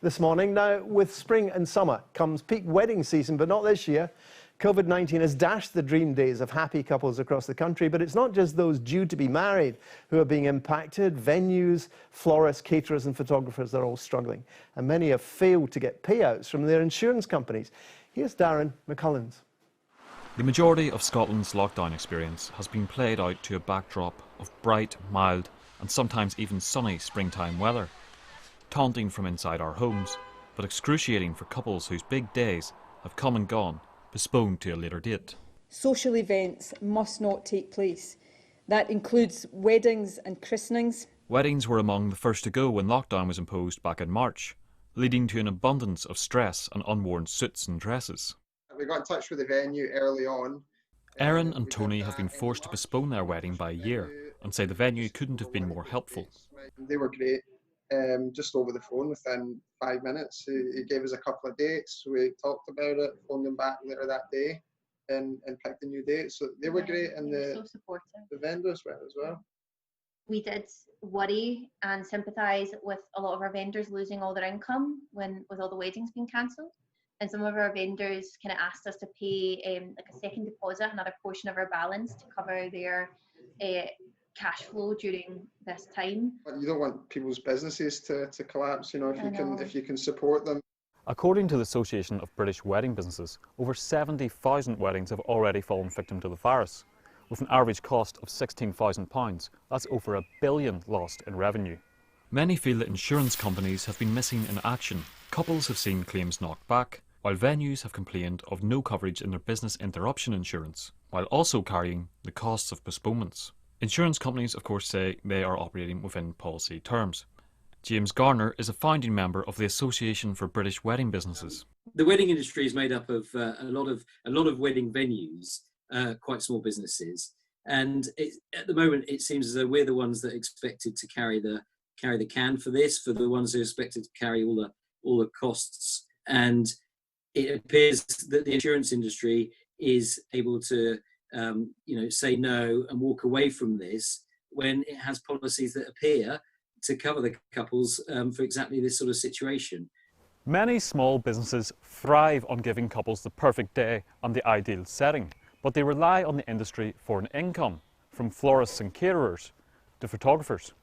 this morning. Now, with spring and summer comes peak wedding season, but not this year. COVID-19 has dashed the dream days of happy couples across the country, but it's not just those due to be married who are being impacted. Venues, florists, caterers and photographers are all struggling, and many have failed to get payouts from their insurance companies. Here's Darren McCullens. The majority of Scotland's lockdown experience has been played out to a backdrop of bright, mild and sometimes even sunny springtime weather. Taunting from inside our homes, but excruciating for couples whose big days have come and gone, postponed to a later date. Social events must not take place. That includes weddings and christenings. Weddings were among the first to go when lockdown was imposed back in March, leading to an abundance of stress and unworn suits and dresses. We got in touch with the venue early on. Erin and Tony have been forced to postpone their wedding by a year and say the venue couldn't have been more helpful. They were great, just over the phone within 5 minutes. He gave us a couple of dates, we talked about it, phoned them back later that day and picked a new date. So they were great, and so supportive. The vendors were as well. We did worry and sympathise with a lot of our vendors losing all their income with all the weddings being cancelled. And some of our vendors kind of asked us to pay like a second deposit, another portion of our balance to cover their cash flow during this time. But you don't want people's businesses to collapse, you know, if you can support them. According to the Association of British Wedding Businesses, over 70,000 weddings have already fallen victim to the virus. With an average cost of £16,000, that's over £1 billion lost in revenue. Many feel that insurance companies have been missing in action. Couples have seen claims knocked back, while venues have complained of no coverage in their business interruption insurance, while also carrying the costs of postponements. Insurance companies, of course, say they are operating within policy terms. James Garner is a founding member of the Association for British Wedding Businesses. The wedding industry is made up of a lot of wedding venues, quite small businesses, and at the moment it seems as though we're the ones that are expected to carry the can for this, for the ones who are expected to carry all the costs. And it appears that the insurance industry is able to say no and walk away from this when it has policies that appear to cover the couples for exactly this sort of situation. Many small businesses thrive on giving couples the perfect day and the ideal setting, but they rely on the industry for an income, from florists and caterers to photographers.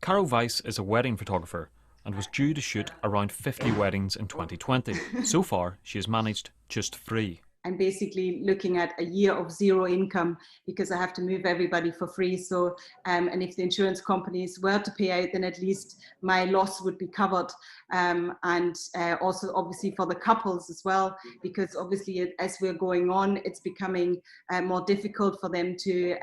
Caro Weiss is a wedding photographer and was due to shoot around 50 weddings in 2020. So far, she has managed just 3. I'm basically looking at a year of zero income because I have to move everybody for free. So, and if the insurance companies were to pay out, then at least my loss would be covered. And also obviously for the couples as well, because obviously as we're going on, it's becoming more difficult for them to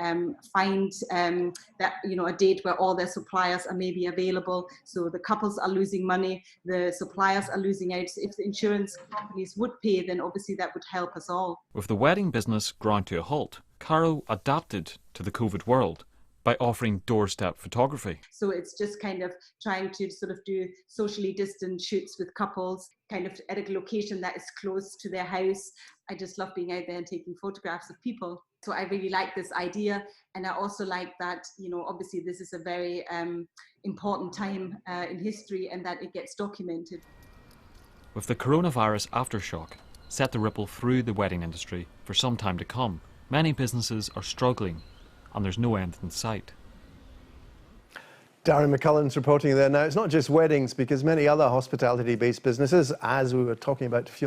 find that, a date where all their suppliers are maybe available. So the couples are losing money, the suppliers are losing out. So if the insurance companies would pay, then obviously that would help us all. With the wedding business ground to a halt, Caro adapted to the COVID world by offering doorstep photography. So it's just kind of trying to sort of do socially distant shoots with couples, kind of at a location that is close to their house. I just love being out there and taking photographs of people. So I really like this idea. And I also like that, obviously this is a very important time in history and that it gets documented. With the coronavirus aftershock set to ripple through the wedding industry for some time to come, many businesses are struggling and there's no end in sight. Darren McCullens reporting there. Now, it's not just weddings, because many other hospitality-based businesses, as we were talking about a few